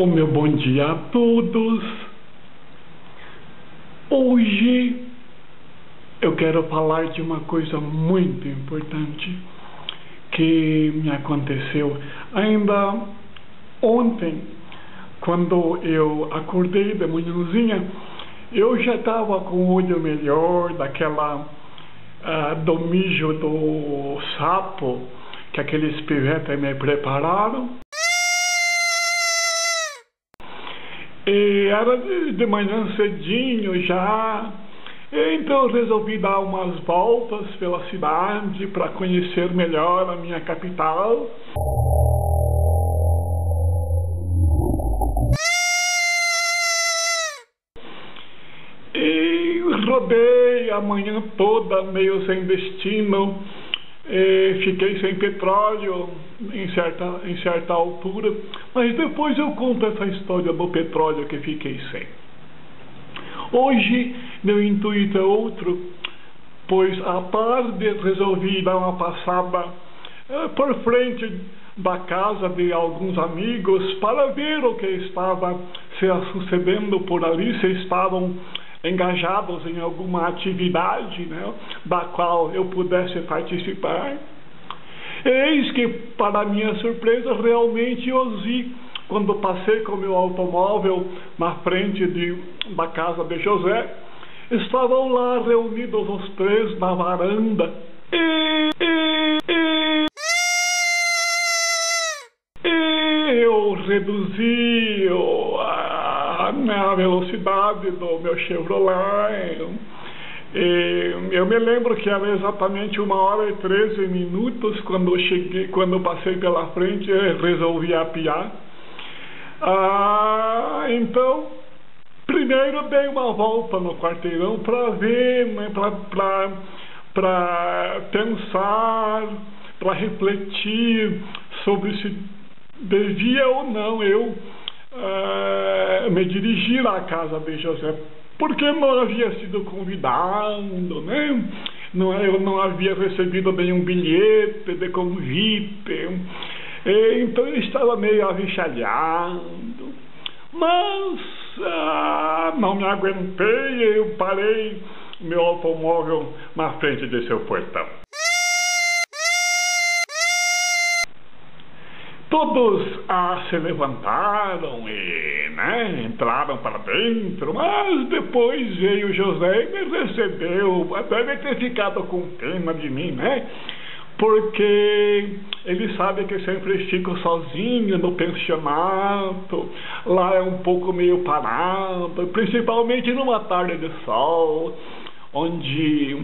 Meu bom dia a todos. Hoje eu quero falar de uma coisa muito importante que me aconteceu ainda ontem, quando eu acordei de manhãzinha. Eu já estava com o olho melhor do mijo do sapo que aqueles pivetes me prepararam. E era de manhã cedinho já, então eu resolvi dar umas voltas pela cidade para conhecer melhor a minha capital. E rodei a manhã toda meio sem destino. Fiquei sem petróleo em certa altura, mas depois eu conto essa história do petróleo que fiquei sem. Hoje meu intuito é outro, pois à tarde resolvi dar uma passada por frente da casa de alguns amigos para ver o que estava se sucedendo por ali, se estavam engajados em alguma atividade, né, da qual eu pudesse participar. Eis que, para minha surpresa, realmente os vi quando passei com meu automóvel na frente da casa de José. Estavam lá reunidos os três na varanda. Eu reduzi a velocidade do meu Chevrolet. Eu me lembro que era exatamente 1h13 quando eu passei pela frente e resolvi apiar. Então, primeiro dei uma volta no quarteirão para ver, né, para pensar, para refletir sobre se devia ou não eu me dirigir à casa de José, porque não havia sido convidado, né? Eu não havia recebido nenhum bilhete de convite, então eu estava meio avixalhado, mas não me aguentei. Eu parei meu automóvel na frente de seu portão. Todos se levantaram e, né, entraram para dentro, mas depois veio José e me recebeu. Deve ter ficado com pena de mim, né? Porque ele sabe que sempre fico sozinho no pensionato. Lá é um pouco meio parado, principalmente numa tarde de sol, onde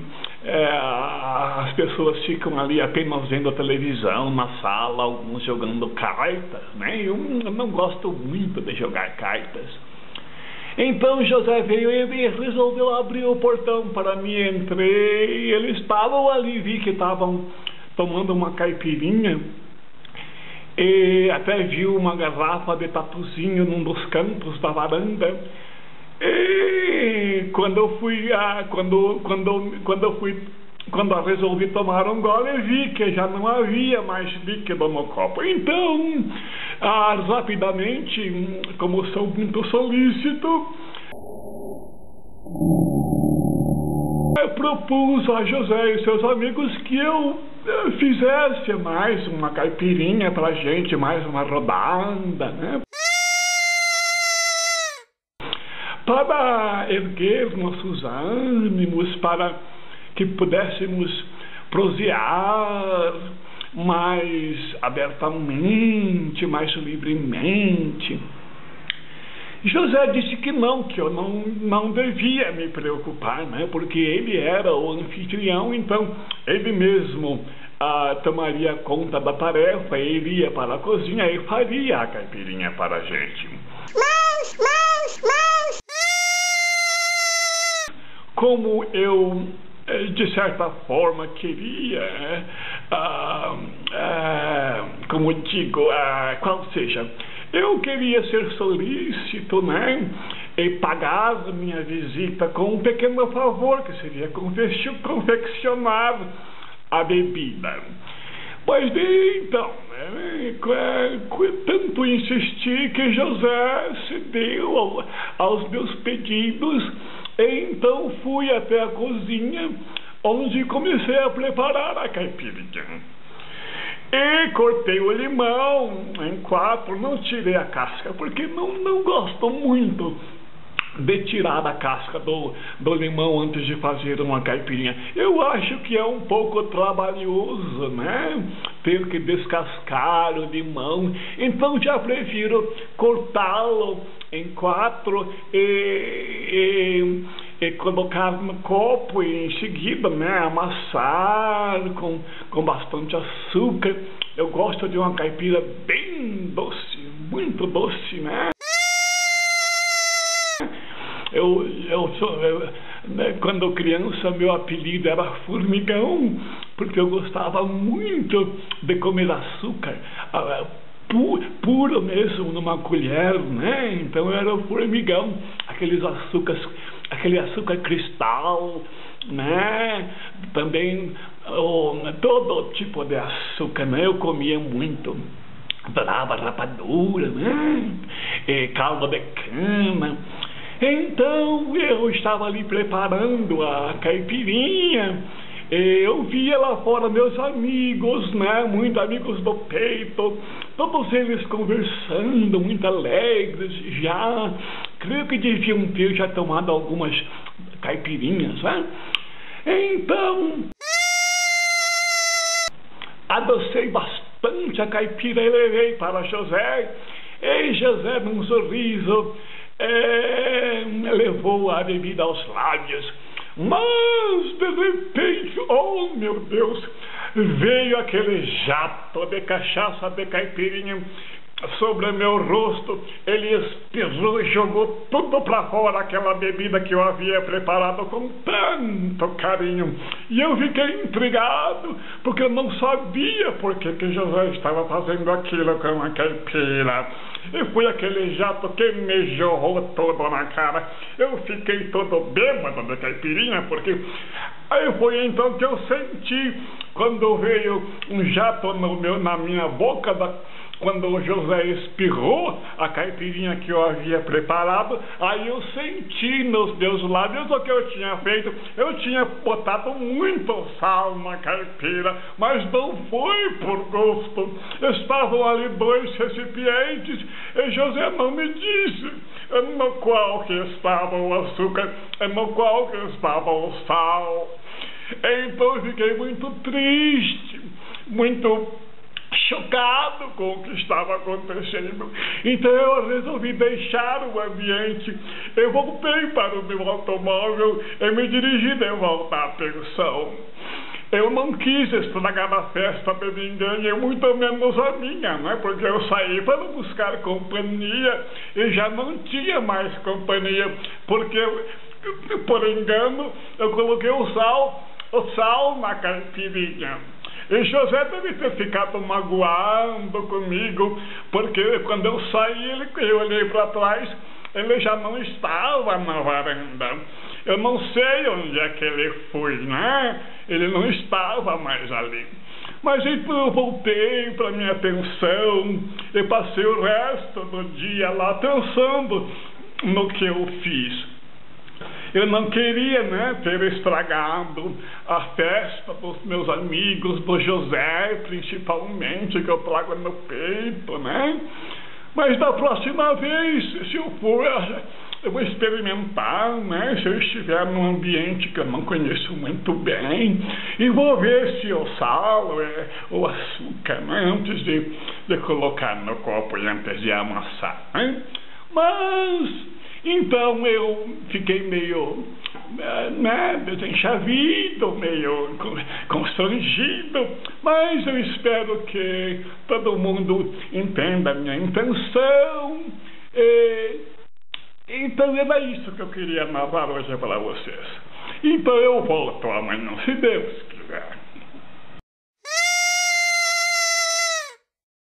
as pessoas ficam ali apenas vendo a televisão na sala, alguns jogando cartas, né? Eu não gosto muito de jogar cartas. Então José veio e resolveu abrir o portão para mim. Entrei, eles estavam ali, vi que estavam tomando uma caipirinha, e até vi uma garrafa de tatuzinho num dos cantos da varanda. E quando eu resolvi tomar um gole, eu vi que já não havia mais líquido no copo. Então, rapidamente, como sou muito solícito, eu propus a José e seus amigos que eu fizesse mais uma caipirinha pra gente, mais uma rodada, né? Para erguer nossos ânimos, para que pudéssemos prosear mais abertamente, mais livremente. José disse que eu não devia me preocupar, né? Porque ele era o anfitrião, então ele mesmo tomaria conta da tarefa, ele ia para a cozinha e faria a caipirinha para a gente. Como eu, de certa forma, queria, como digo, qual seja, eu queria ser solícito, né? E pagar minha visita com um pequeno favor, que seria confeccionar a bebida. Pois bem, então, tanto insisti que José cedeu aos meus pedidos. Então fui até a cozinha, onde comecei a preparar a caipirinha. E cortei o limão em 4, não tirei a casca, porque não gosto muito de tirar a casca do limão antes de fazer uma caipirinha. Eu acho que é um pouco trabalhoso, né? Ter que descascar o limão. Então já prefiro cortá-lo em 4 e colocar no copo e em seguida, né, amassar com bastante açúcar. Eu gosto de uma caipira bem doce, muito doce, né? Quando criança, meu apelido era Formigão, porque eu gostava muito de comer açúcar puro mesmo, numa colher, né? Então eu era o Formigão, aquele açúcar cristal, né? Também todo tipo de açúcar, né? Eu comia muito. Adorava rapadura, né? Caldo de cana. Então eu estava ali preparando a caipirinha. Eu via lá fora meus amigos, né? Muitos amigos do peito, todos eles conversando, muito alegres. Já creio que deviam ter já tomado algumas caipirinhas, né? Então adocei bastante a caipira e levei para José. E José, num sorriso, levou a bebida aos lábios. Mas de repente, oh meu Deus, veio aquele jato de cachaça de caipirinha sobre meu rosto. Ele espirrou e jogou tudo para fora, aquela bebida que eu havia preparado com tanto carinho. E eu fiquei intrigado, porque eu não sabia por que José estava fazendo aquilo com a caipira. E foi aquele jato que me jorrou todo na cara. Eu fiquei todo bêbado de caipirinha, porque aí foi então que eu senti, quando veio um jato na minha boca, quando o José espirrou a caipirinha que eu havia preparado. Aí eu senti nos meus lábios o que eu tinha feito. Eu tinha botado muito sal na caipira, mas não foi por gosto. Estavam ali 2 recipientes e José não me disse no qual que estava o açúcar e no qual que estava o sal. Então eu fiquei muito triste, muito chocado com o que estava acontecendo. Então eu resolvi deixar o ambiente. Eu voltei para o meu automóvel e me dirigi de volta à pensão. Eu não quis estragar a festa de ninguém, e muito menos a minha, né? Porque eu saí para buscar companhia e já não tinha mais companhia, porque por engano eu coloquei o sal na caipirinha. E José deve ter ficado magoando comigo, porque quando eu saí, eu olhei para trás, ele já não estava na varanda. Eu não sei onde é que ele foi, né? Ele não estava mais ali. Mas então eu voltei para minha pensão e passei o resto do dia lá pensando no que eu fiz. Eu não queria, né, ter estragado a festa dos meus amigos, do José, principalmente, que eu trago no peito, né? Mas da próxima vez, se eu for, eu vou experimentar, né? Se eu estiver num ambiente que eu não conheço muito bem, e vou ver se o sal, o açúcar, né, antes de colocar no copo e antes de amassar, né? Mas então eu fiquei meio, né, desenchavido, meio constrangido, mas eu espero que todo mundo entenda a minha intenção. Então era isso que eu queria narrar hoje para vocês. Então eu volto amanhã, se Deus quiser.